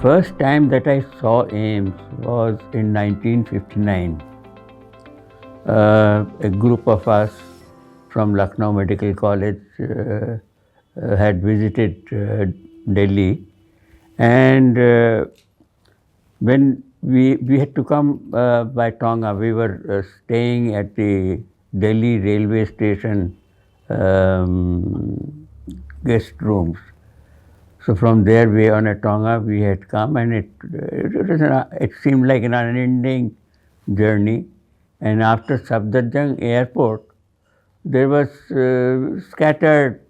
first time that I saw AIIMS was in 1959. A group of us from Lucknow Medical College had visited Delhi, and when we had to come by Tonga, we were staying at the Delhi railway station guest rooms. So from there, we on a Tonga, we had come, and it seemed like an unending journey. And after Safdarjung airport, there was scattered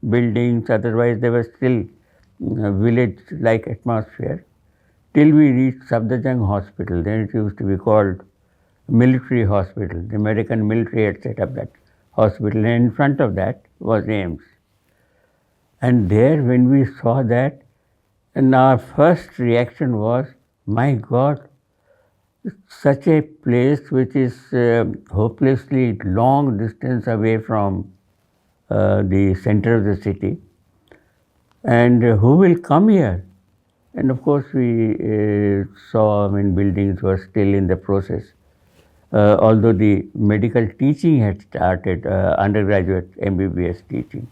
buildings. Otherwise, there was still village-like atmosphere till we reached Safdarjung Hospital. Then it used to be called Military Hospital. The American military had set up that hospital, and in front of that was AIIMS. And there, when we saw that, and our first reaction was, my God, such a place which is hopelessly long distance away from the center of the city, and who will come here? And of course, we saw, buildings were still in the process, although the medical teaching had started, undergraduate MBBS teaching.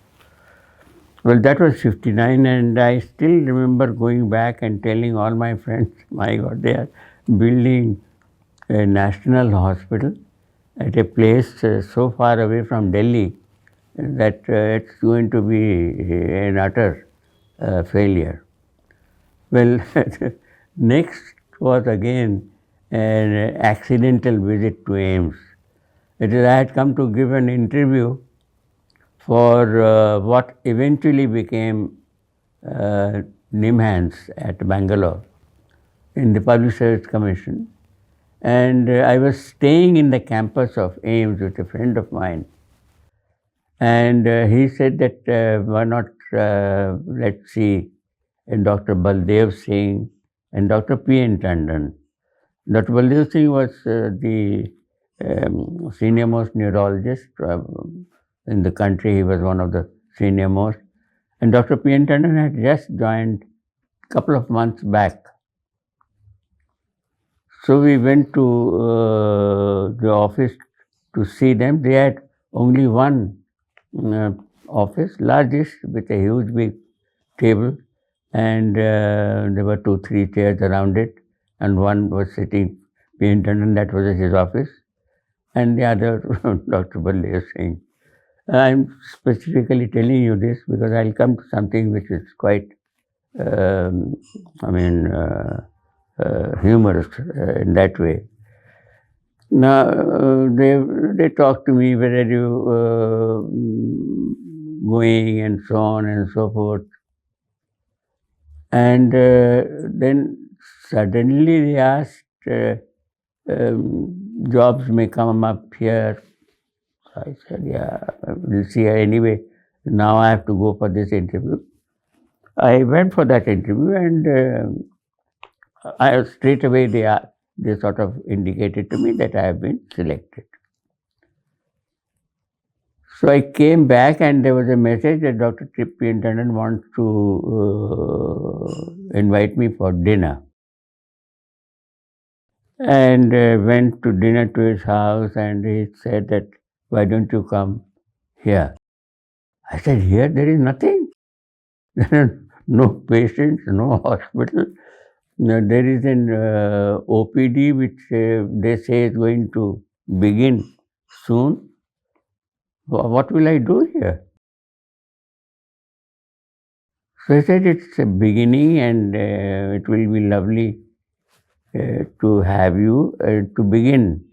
Well, that was 59, and I still remember going back and telling all my friends, my God, they are building a national hospital at a place so far away from Delhi that it's going to be an utter failure. Well, next was again an accidental visit to AIIMS. It is I had come to give an interview for what eventually became NIMHANS at Bangalore in the Public Service Commission. And I was staying in the campus of AIIMS with a friend of mine. And he said that why not let's see Dr. Baldev Singh and Dr. P.N. Tandon. Dr. Baldev Singh was the senior most neurologist in the country. He was one of the senior most. And Dr. P.N. Tandon had just joined a couple of months back. So we went to the office to see them. They had only one office, largest, with a huge big table, and there were 2-3 chairs around it, and one was sitting, P.N. Tandon, that was his office, and the other, Dr. Baldev Singh. I'm specifically telling you this because I'll come to something which is quite, humorous in that way. Now, they talk to me, where are you going, and so on and so forth. And then suddenly they asked, jobs may come up here. I said, yeah, we'll see. Anyway, now I have to go for this interview. I went for that interview, and straight away they sort of indicated to me that I have been selected. So I came back, and there was a message that Dr. P.N. Tandon wants to invite me for dinner. And went to dinner to his house, and he said that, why don't you come here? I said, here there is nothing. There are no patients, no hospital. There is an OPD which they say is going to begin soon. What will I do here? So I said, it's a beginning, and it will be lovely to have you. To begin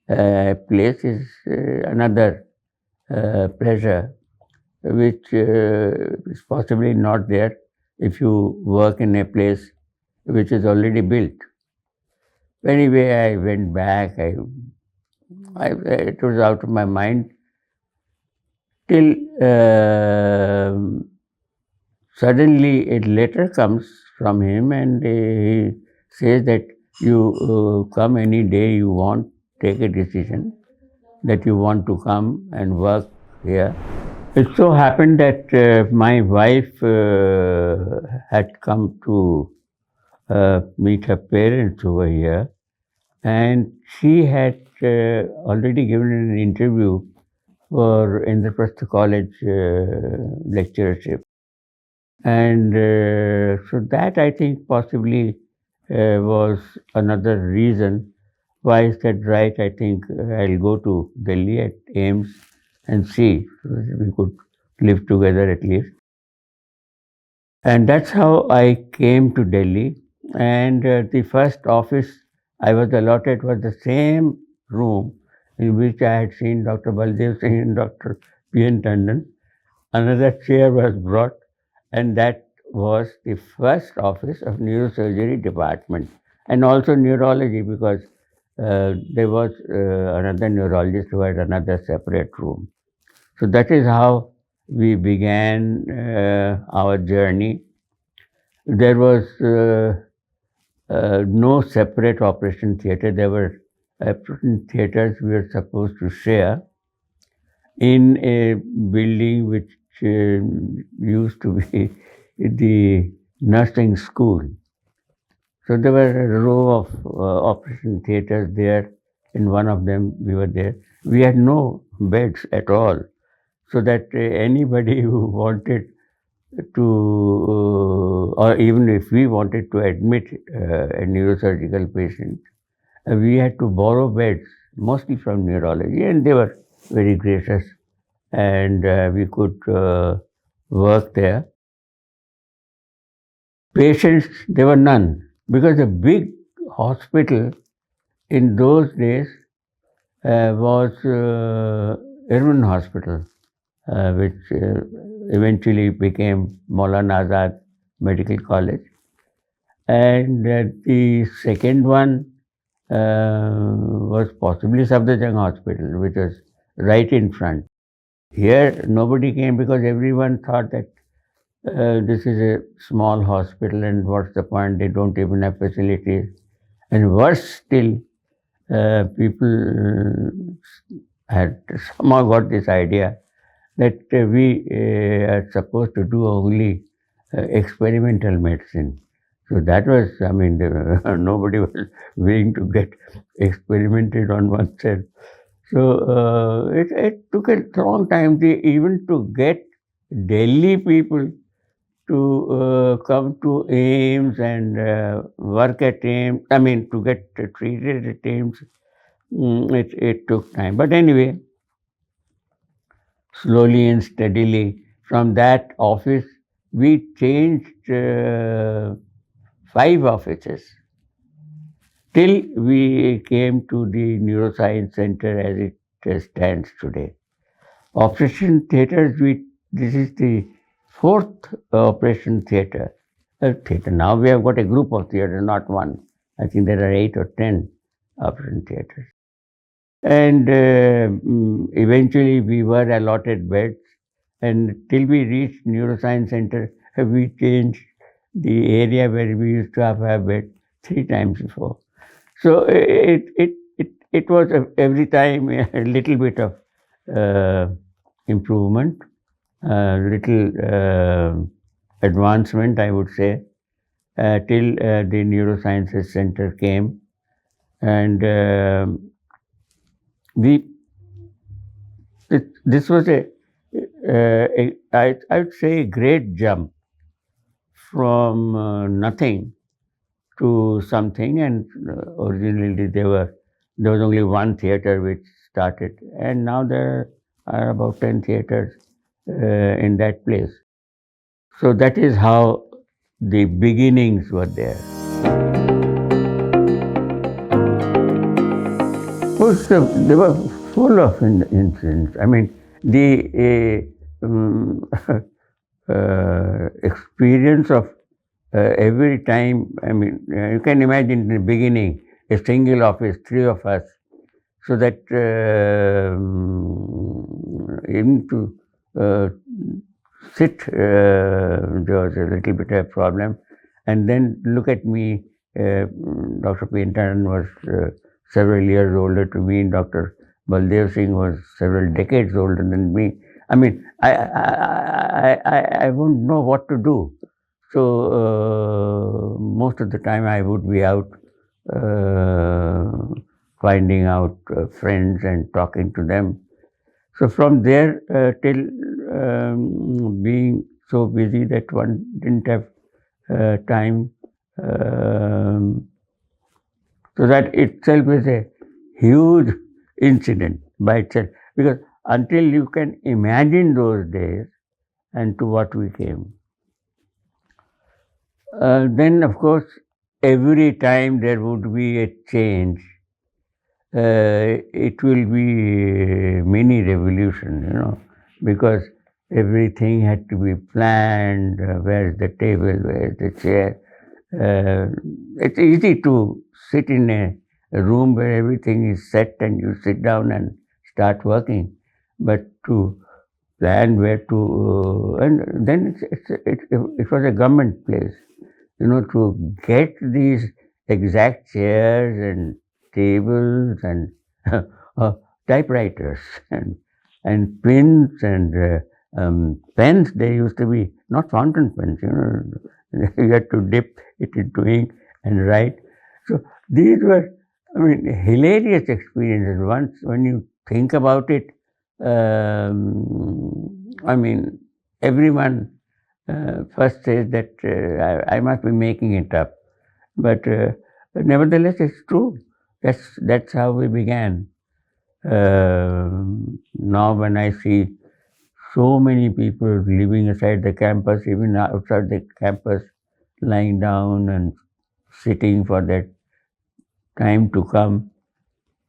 a place is another pleasure, which is possibly not there if you work in a place which is already built. Anyway, I went back. It was out of my mind till suddenly a letter comes from him, and he says that you come any day you want, take a decision that you want to come and work here. It so happened that my wife had come to meet her parents over here, and she had already given an interview for Indraprastha College lecturership. And so that, I think, possibly was another reason. Why is that right? I think I'll go to Delhi at AIIMS and see so that we could live together at least. And that's how I came to Delhi. And the first office I was allotted was the same room in which I had seen Dr. Baldev Singh and Dr. P.N. Tandon. Another chair was brought, and that was the first office of neurosurgery department, and also neurology, because there was another neurologist who had another separate room. So that is how we began our journey. There was no separate operation theatre. There were operation theatres we were supposed to share in a building which used to be the nursing school. So there were a row of operation theatres there. In one of them, we were there. We had no beds at all, so that anybody who wanted to, or even if we wanted to admit a neurosurgical patient, we had to borrow beds, mostly from neurology, and they were very gracious, and we could work there. Patients, there were none, because the big hospital in those days was Irwin Hospital, which eventually became Maulana Azad Medical College. And the second one was possibly Safdarjung Hospital, which was right in front. Here, nobody came because everyone thought that this is a small hospital and what's the point? They don't even have facilities. And worse still, people had somehow got this idea that we are supposed to do only experimental medicine. So that was, I mean, nobody was willing to get experimented on oneself. So it took a long time even to get Delhi people to come to AIIMS and work at AIIMS. I mean, to get treated at AIIMS, it took time. But anyway, slowly and steadily, from that office, we changed 5 offices till we came to the Neuroscience Center as it stands today. Operation theatres, this is the 4th operation theatre. Now we have got a group of theatres, not one. I think there are 8 or 10 operation theatres. And eventually we were allotted beds, and till we reached Neuroscience Center, we changed the area where we used to have a bed 3 times before. So it was every time a little bit of improvement, little advancement, I would say, till the Neurosciences Center came. And this was I would say, a great jump from nothing to something. And originally there was only one theatre which started, and now there are about 10 theatres in that place. So that is how the beginnings were there. So they were full of incidents. I mean, the experience of every time, I mean, you can imagine in the beginning, a single office, 3 of us, so that even to sit, there was a little bit of a problem. And then look at me, Dr. P. Tandon was several years older to me, Dr. Baldev Singh was several decades older than me. I mean, I wouldn't know what to do. So most of the time I would be out finding out friends and talking to them. So from there till being so busy that one didn't have time. Um, so that itself is a huge incident by itself, because until you can imagine those days and to what we came, then of course every time there would be a change, it will be a mini revolution, because everything had to be planned. Where's the table? Where's the chair? It's easy to sit in a room where everything is set and you sit down and start working, but to plan where to, and then it was a government place, to get these exact chairs and tables and typewriters and pens and pens. They used to be not fountain pens, you had to dip it into ink and write. So these were, hilarious experiences. Once when you think about it, everyone first says that I must be making it up, but nevertheless, it's true. That's how we began. Now, when I see so many people living aside the campus, even outside the campus, lying down and sitting for that time to come,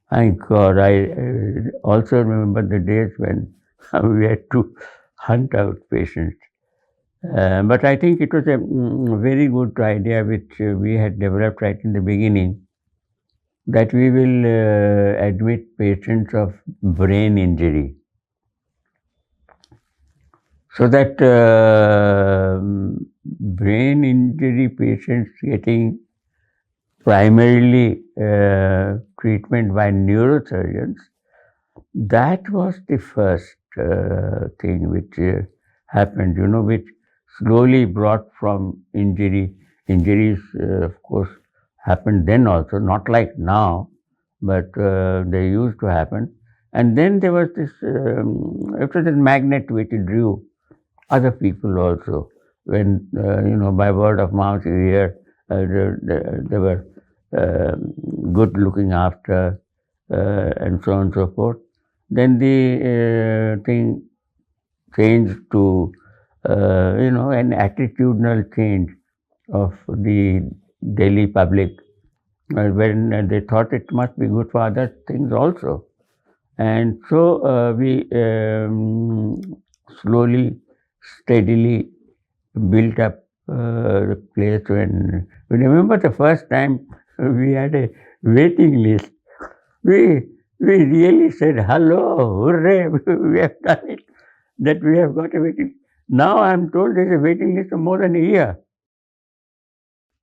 thank God. I also remember the days when we had to hunt out patients. But I think it was a very good idea which we had developed right in the beginning, that we will admit patients of brain injury, so that brain injury patients getting primarily treatment by neurosurgeons, that was the first thing which happened, which slowly brought from injuries, of course, happened then also, not like now, but they used to happen. And then there was this, it was a magnet which drew other people also. When, by word of mouth you hear they were good looking after and so on and so forth. Then the thing changed to, an attitudinal change of the Delhi public, when they thought it must be good for other things also. And so we slowly, steadily built up the place. When we remember the first time we had a waiting list, we really said, hello, hooray, we have done it, that we have got a waiting. Now I'm told there's a waiting list of more than a year.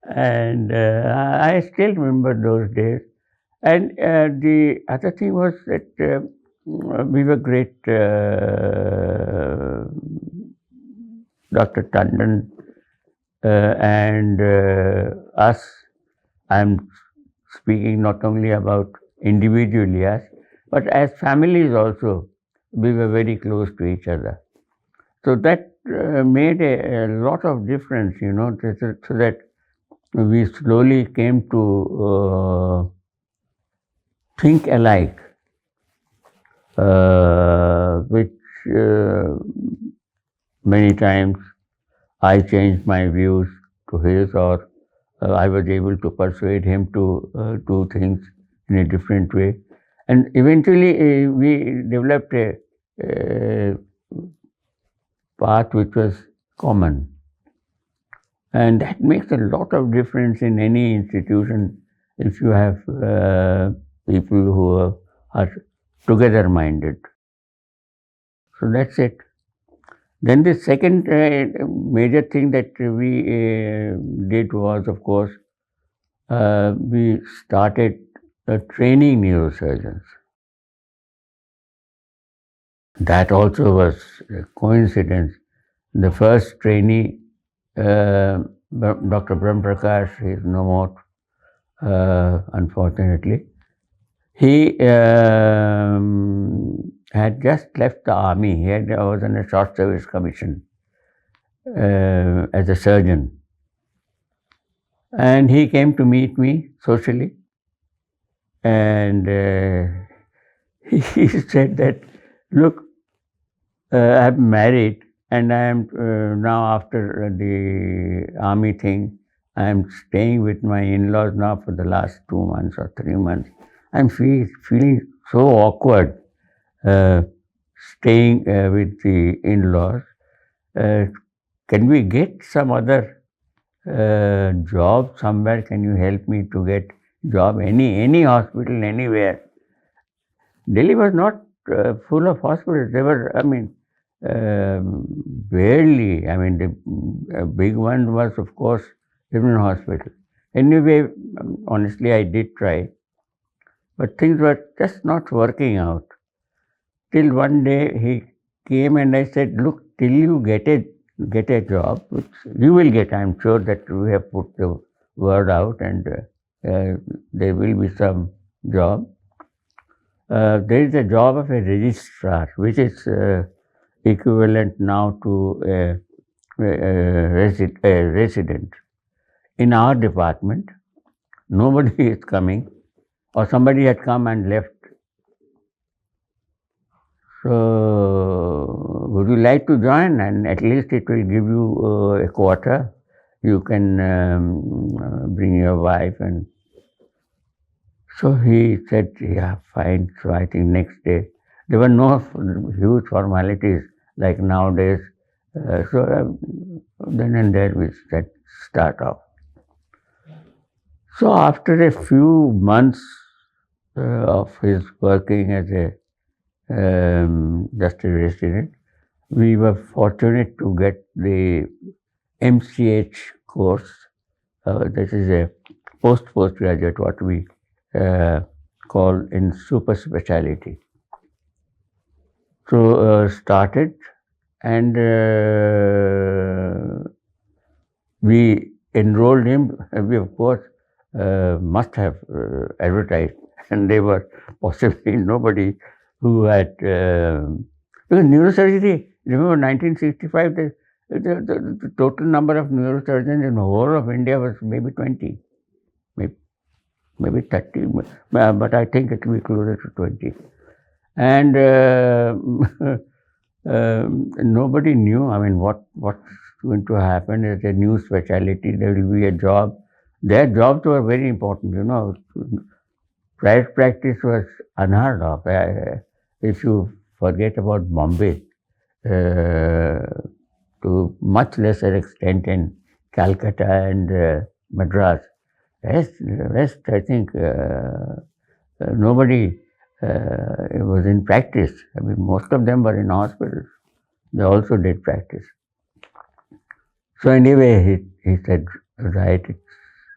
And I still remember those days. And the other thing was that we were great, Dr. Tandon and us. I'm speaking not only about individually us, but as families also, we were very close to each other. So that made a lot of difference, so that we slowly came to think alike, which many times I changed my views to his, or I was able to persuade him to do things in a different way. And eventually we developed a path which was common. And that makes a lot of difference in any institution if you have people who are together minded. So that's it. Then the second major thing that we did was, of course, we started training neurosurgeons. That also was a coincidence. The first trainee Dr. Brahm Prakash is no more, unfortunately. He had just left the army. Was on a short service commission as a surgeon. And he came to meet me socially. And he said that, look, I'm married and I am now after the army thing, I am staying with my in-laws now for the last 2 months or 3 months. I'm feeling so awkward staying with the in-laws. Can we get some other job somewhere? Can you help me to get job? Any hospital, anywhere. Delhi was not full of hospitals. They were, barely. The big one was, of course, Indian Hospital. Anyway, honestly, I did try, but things were just not working out. Till one day he came and I said, look, till you get a job, which you will get, I'm sure that we have put the word out and there will be some job. There is a job of a registrar, which is equivalent now to a resident. In our department, nobody is coming, or somebody had come and left. So, would you like to join? And at least it will give you a quarter. You can bring your wife. And so he said, yeah, fine. So I think next day, there were no huge formalities like nowadays. Then and there we start off. So after a few months of his working as just a resident, we were fortunate to get the MCH course. This is a postgraduate, what we call in super specialty. So started, and we enrolled him. We of course must have advertised, and there were possibly nobody who had, because neurosurgery, remember 1965, the total number of neurosurgeons in the whole of India was maybe 20, maybe 30, but I think it will be closer to 20. And nobody knew, what's going to happen. As a new specialty, there will be a job. Their jobs were very important, Private practice was unheard of. If you forget about Bombay, to much lesser extent in Calcutta and Madras, rest I think nobody was in practice. Most of them were in hospitals. They also did practice. So anyway, he said, right, it's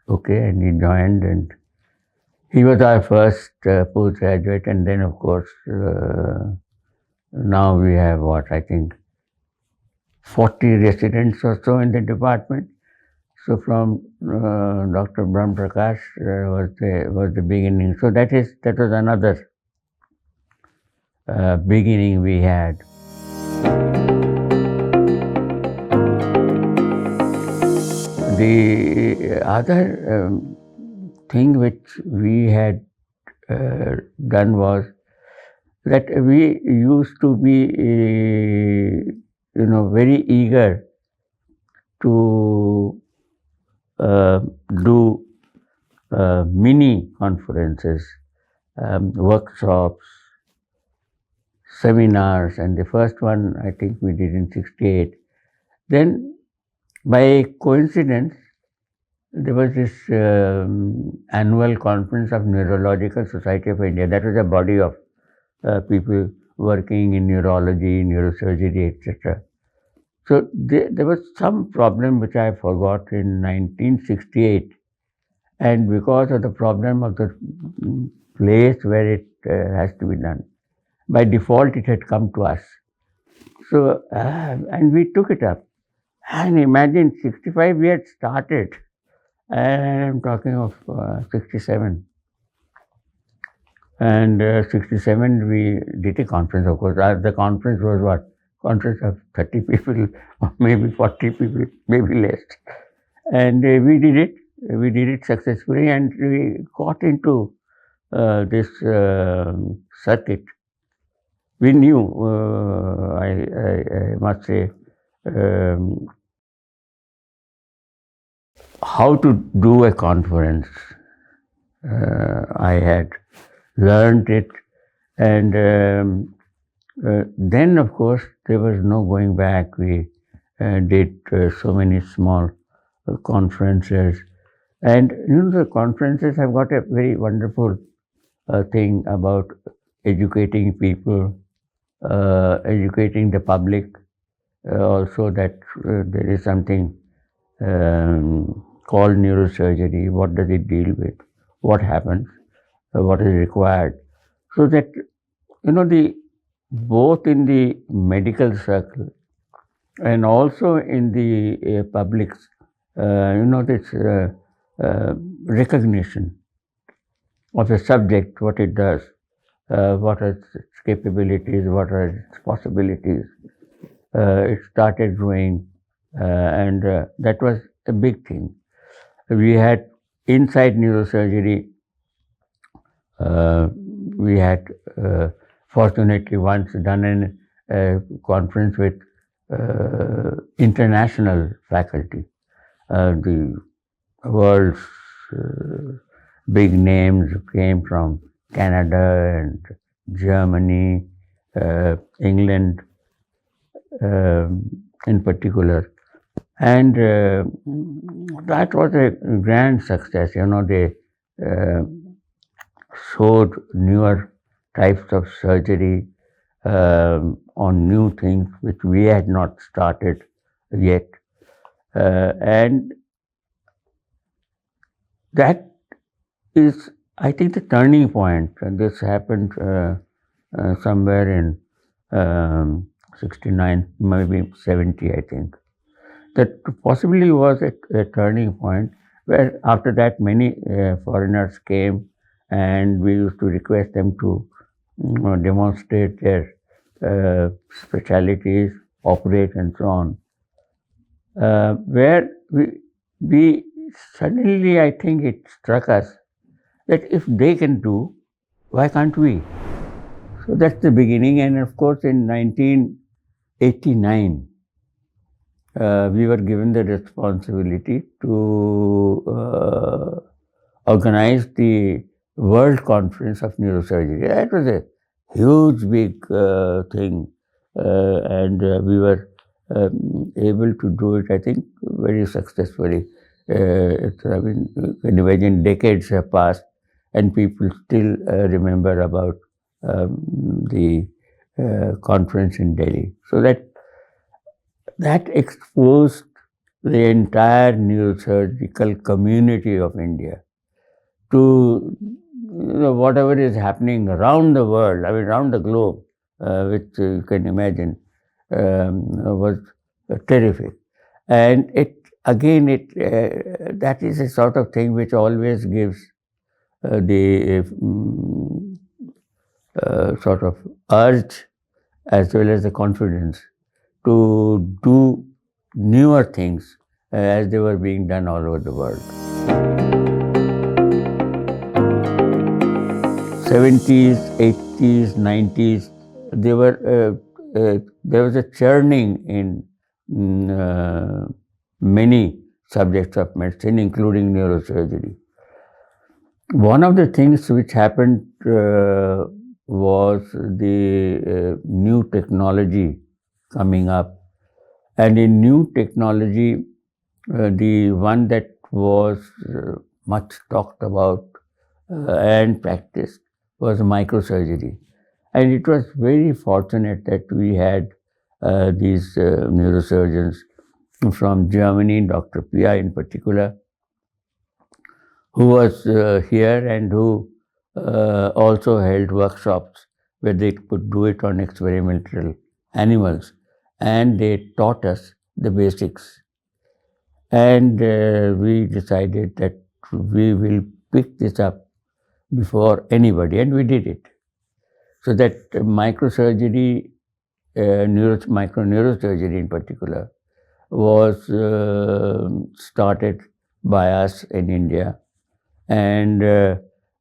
okay, and he joined, and he was our first postgraduate, and then of course now we have 40 residents or so in the department. So from Dr. Brahm Prakash was the beginning. So that was another beginning we had. The other thing which we had done was that we used to be, very eager to do mini conferences, workshops, seminars, and the first one I think we did in '68. Then, by coincidence, there was this annual conference of Neurological Society of India. That was a body of people working in neurology, neurosurgery, etc. So there was some problem which I forgot in 1968, and because of the problem of the place where it has to be done, by default it had come to us. So and we took it up, And imagine 65 we had started, and I'm talking of 67. And 67 we did a conference, of course. The conference was what? Conference of 30 people, or maybe 40 people, maybe less. And we did it. We did it successfully, and we got into this circuit. We knew, I must say, um, how to do a conference. I had learned it, and then, of course, there was no going back. We did so many small conferences, and the conferences have got a very wonderful thing about educating people, educating the public, also that there is something called neurosurgery. What does it deal with? What happens? What is required? So that the both in the medical circle and also in the publics, this recognition of a subject, what it does, what are its capabilities, what are its possibilities. It started growing, and that was a big thing. We had inside neurosurgery, we had fortunately once done a conference with international faculty, the world's big names came from Canada and Germany, England in particular. And that was a grand success. They showed newer types of surgery on new things which we had not started yet. And that is, I think, the turning point. And this happened somewhere in 69, maybe 70, I think. That possibly was a turning point where after that many foreigners came, and we used to request them to demonstrate their specialities, operate and so on. Where we suddenly, I think it struck us that if they can do, why can't we? So that's the beginning. And of course in 1989, we were given the responsibility to organize the World Conference of Neurosurgery. That was a huge, big thing, and we were able to do it, I think, very successfully. You can imagine decades have passed, and people still remember about the conference in Delhi. So that exposed the entire neurosurgical community of India to whatever is happening around the world, around the globe, which you can imagine was terrific. And that is a sort of thing which always gives the sort of urge as well as the confidence to do newer things as they were being done all over the world. 70s, 80s, 90s, there was a churning in many subjects of medicine, including neurosurgery. One of the things which happened was the new technology coming up. And in new technology, the one that was much talked about and practiced was microsurgery. And it was very fortunate that we had these neurosurgeons from Germany, Dr. Pia in particular, who was here and who also held workshops where they could do it on experimental animals. And they taught us the basics. And we decided that we will pick this up before anybody, and we did it. So that microsurgery, microneurosurgery in particular, was started by us in India, and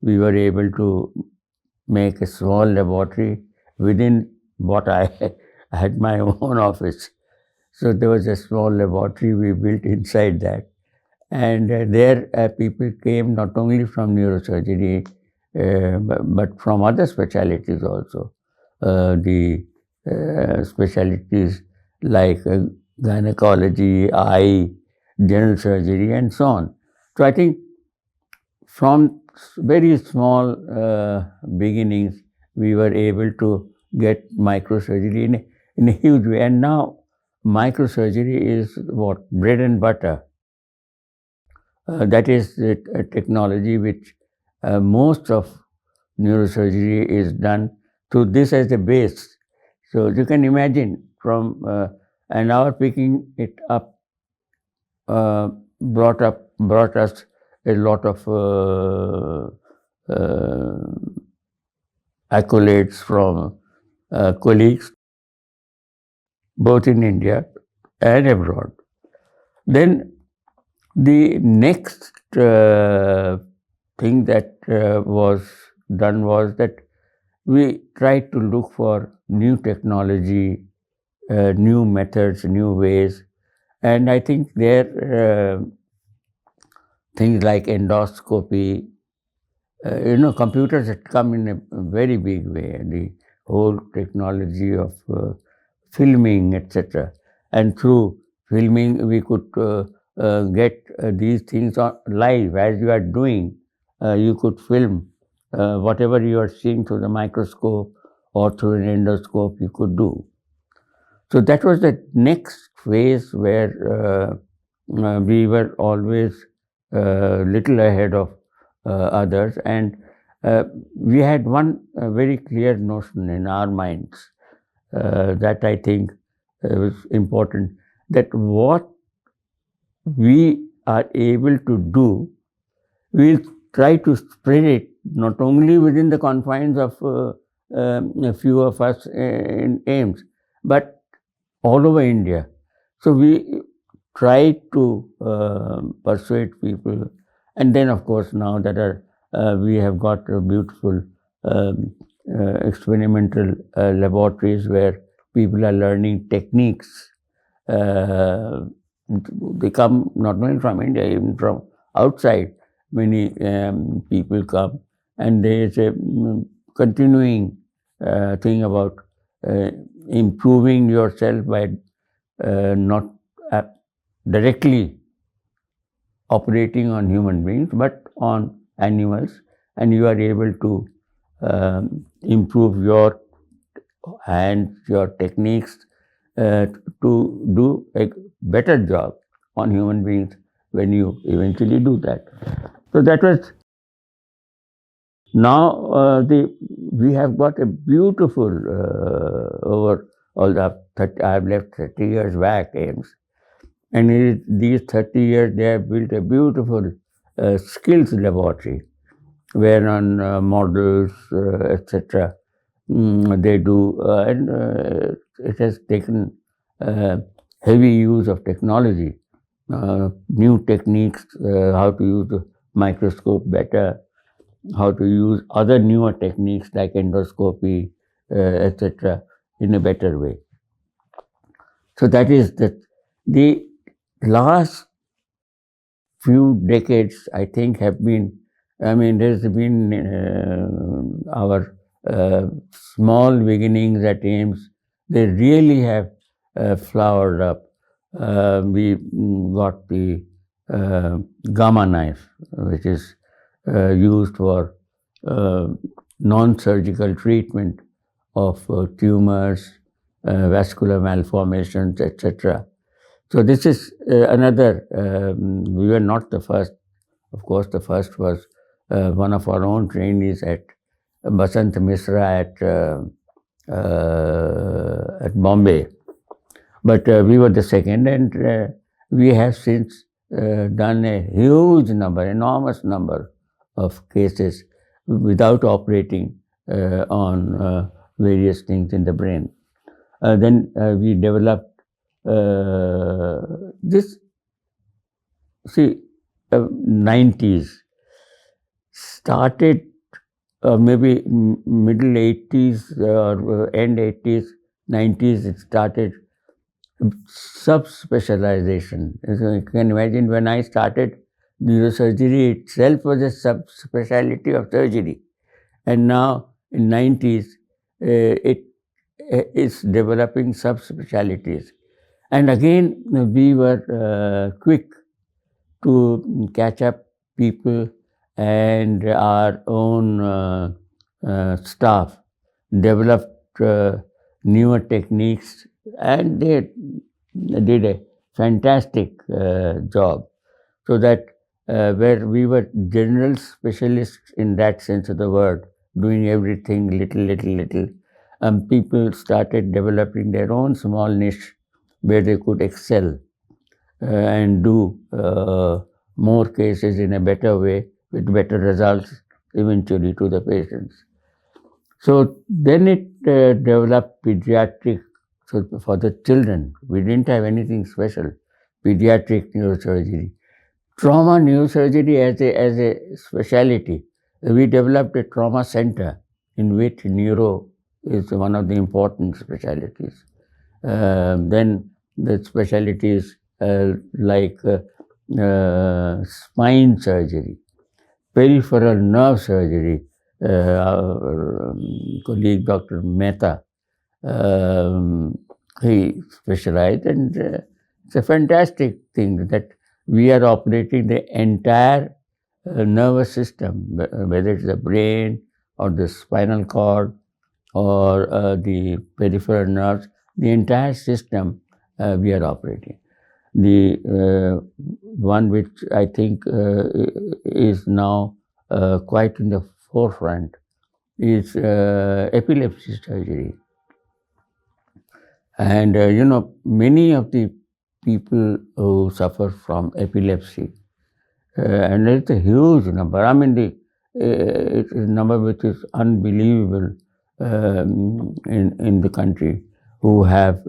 we were able to make a small laboratory within what I had my own office. So there was a small laboratory we built inside that, and there people came not only from neurosurgery but from other specialties also. The specialties like gynecology, eye, general surgery, and so on. So I think from very small beginnings, we were able to get microsurgery in a huge way. And now microsurgery is what? Bread and butter. That is the technology which most of neurosurgery is done through this as a base. So you can imagine from, and our picking it up brought us a lot of accolades from colleagues, both in India and abroad. Then the next thing that was done was that we tried to look for new technology, new methods, new ways, and I think there things like endoscopy, computers had come in a very big way. The whole technology of filming, etc. And through filming, we could get these things on live as you are doing. You could film whatever you are seeing through the microscope or through an endoscope. You could do. So that was the next phase where we were always little ahead of others, and we had one very clear notion in our minds that I think was important, that what we are able to do, we'll try to spread it not only within the confines of a few of us in AIIMS, but all over India. So we try to persuade people, and then of course now that we have got beautiful experimental laboratories where people are learning techniques. They come not only from India, even from outside. Many people come, and there is a continuing thing about improving yourself by not directly operating on human beings, but on animals, and you are able to improve your hands, your techniques to do a better job on human beings when you eventually do that. So that was. Now we have got a beautiful over all the I have left 30 years back AIIMS, and in these 30 years they have built a beautiful skills laboratory where on models, etc. They do, and it has taken heavy use of technology, new techniques, how to use the microscope better, how to use other newer techniques like endoscopy, etc. in a better way. So that is the last few decades, I think, have been, there's been our small beginnings at AIIMS, they really have flowered up. We got the gamma knife, which is used for non-surgical treatment of tumors, vascular malformations, etc. So this is another, we were not the first. Of course, the first was one of our own trainees at Basant Misra at Bombay. But we were the second, and we have since done a huge number, enormous number of cases without operating on various things in the brain. Then we developed this, see, 90s started, maybe middle 80s or end 80s, 90s, it started subspecialization. So you can imagine when I started, neurosurgery itself was a subspecialty of surgery. And now in 90s, it is developing subspecialties. And again, we were quick to catch up people, and our own staff developed newer techniques, and they did a fantastic job. So that where we were general specialists in that sense of the word, doing everything little, people started developing their own small niche where they could excel and do more cases in a better way with better results eventually to the patients. So then it developed pediatric, so for the children. We didn't have anything special. Pediatric neurosurgery. Trauma neurosurgery as a specialty. We developed a trauma center in which neuro is one of the important specialties. Then the specialties like spine surgery, peripheral nerve surgery. Our colleague Dr. Mehta, he specialized, and it's a fantastic thing that we are operating the entire nervous system, whether it's the brain or the spinal cord or the peripheral nerves, the entire system we are operating. The one which I think is now quite in the forefront is epilepsy surgery. And many of the people who suffer from epilepsy, and it's a huge number. I mean, it's a number which is unbelievable in the country who have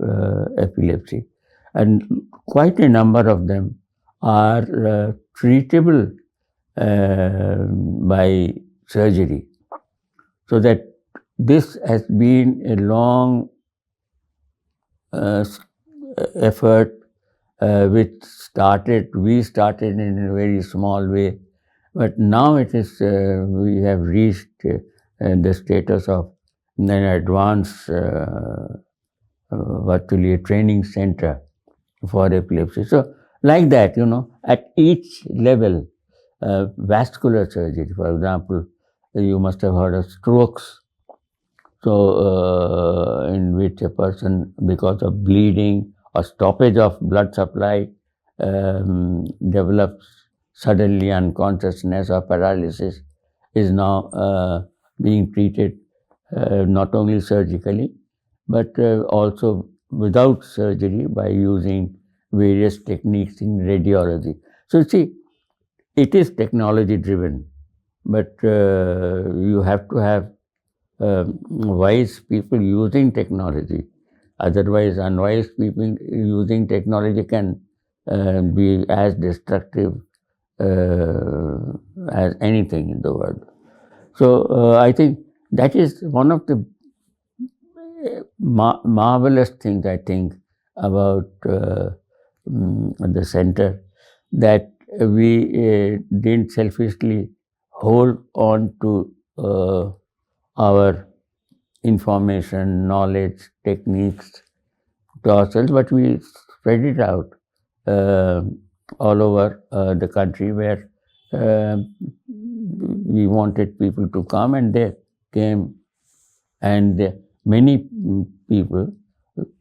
epilepsy, and quite a number of them are treatable by surgery. So that this has been a long effort which we started in a very small way, but now it is, we have reached the status of an advanced, virtually a training center for epilepsy. So like that, at each level, vascular surgery, for example, you must have heard of strokes. So in which a person, because of bleeding or stoppage of blood supply, develops suddenly unconsciousness or paralysis, is now being treated not only surgically, but also without surgery by using various techniques in radiology. So see, it is technology driven, but you have to have wise people using technology. Otherwise, unwise people using technology can be as destructive as anything in the world. So I think that is one of the marvelous things, I think, about the center, that we didn't selfishly hold on to our information, knowledge, techniques to ourselves, but we spread it out all over the country, where we wanted people to come, and they came. And many people,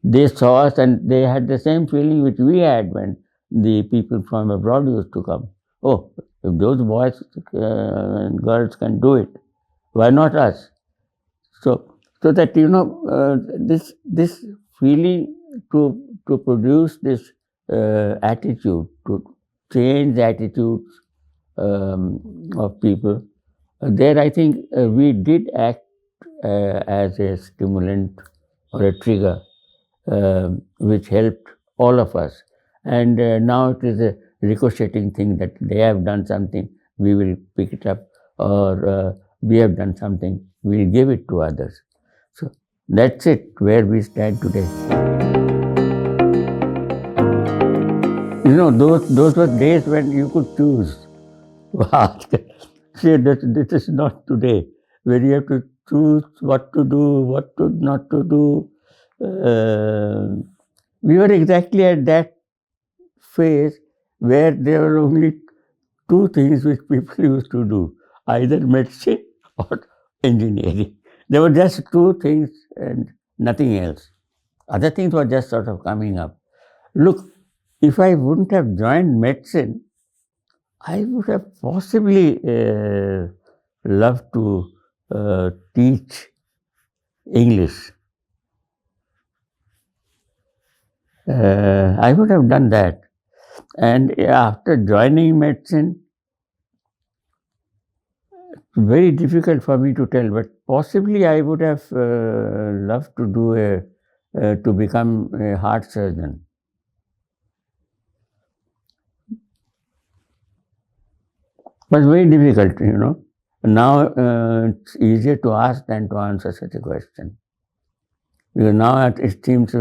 they saw us and they had the same feeling which we had when the people from abroad used to come. Oh, if those boys and girls can do it, why not us? So that this feeling to to produce this attitude, to change the attitudes of people, there I think we did act as a stimulant or a trigger which helped all of us. And now it is a ricocheting thing that they have done something, we will pick it up, or we have done something, we will give it to others. So that's it, where we stand today. You know, those were days when you could choose. See, this is not today, where you have to choose what to do, what to not to do. We were exactly at that phase where there were only two things which people used to do, either medicine or engineering. There were just two things and nothing else. Other things were just sort of coming up. Look, if I wouldn't have joined medicine, I would have possibly loved to teach English. I would have done that. And after joining medicine, very difficult for me to tell, but possibly I would have loved to do to become a heart surgeon. But very difficult, you know. Now it's easier to ask than to answer such a question. Because now it seems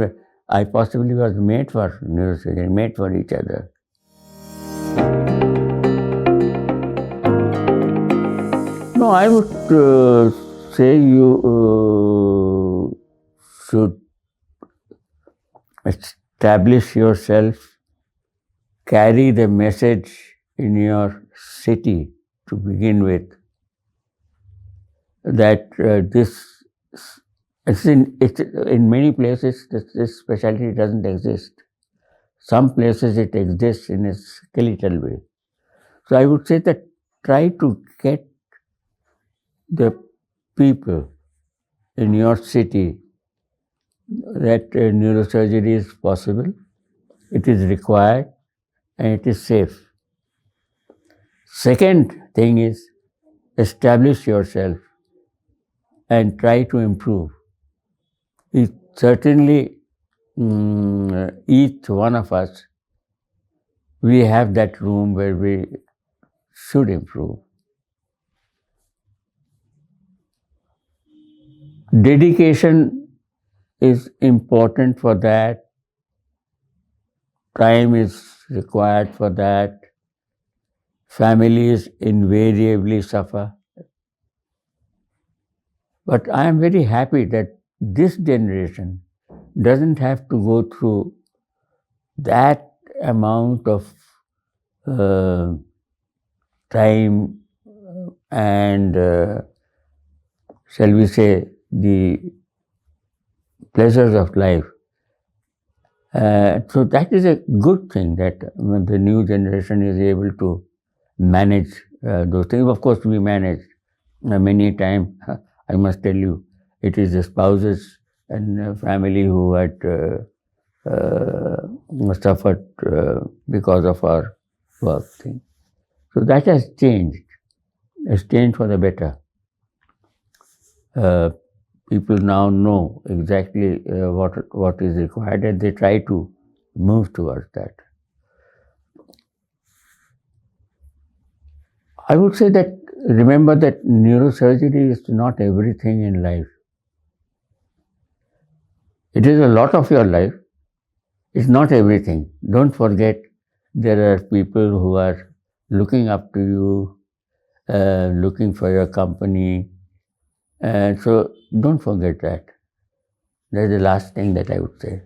I possibly was made for neurosurgery, made for each other. No, I would say you should establish yourself, carry the message in your city to begin with, that it's in many places this specialty doesn't exist. Some places it exists in a skeletal way. So I would say that try to get the people in your city that neurosurgery is possible, it is required, and it is safe. Second thing is, establish yourself and try to improve. It certainly, each one of us, we have that room where we should improve. Dedication is important for that. Time is required for that. Families invariably suffer. But I am very happy that this generation doesn't have to go through that amount of time and, shall we say, the pleasures of life. So that is a good thing, that the new generation is able to manage those things. Of course, we manage many times. I must tell you, it is the spouses and family who had suffered because of our work thing. So that has changed. It's changed for the better. People now know exactly what is required, and they try to move towards that. I would say that remember that neurosurgery is not everything in life. It is a lot of your life. It's not everything. Don't forget, there are people who are looking up to you, looking for your company. So don't forget that. That's the last thing that I would say.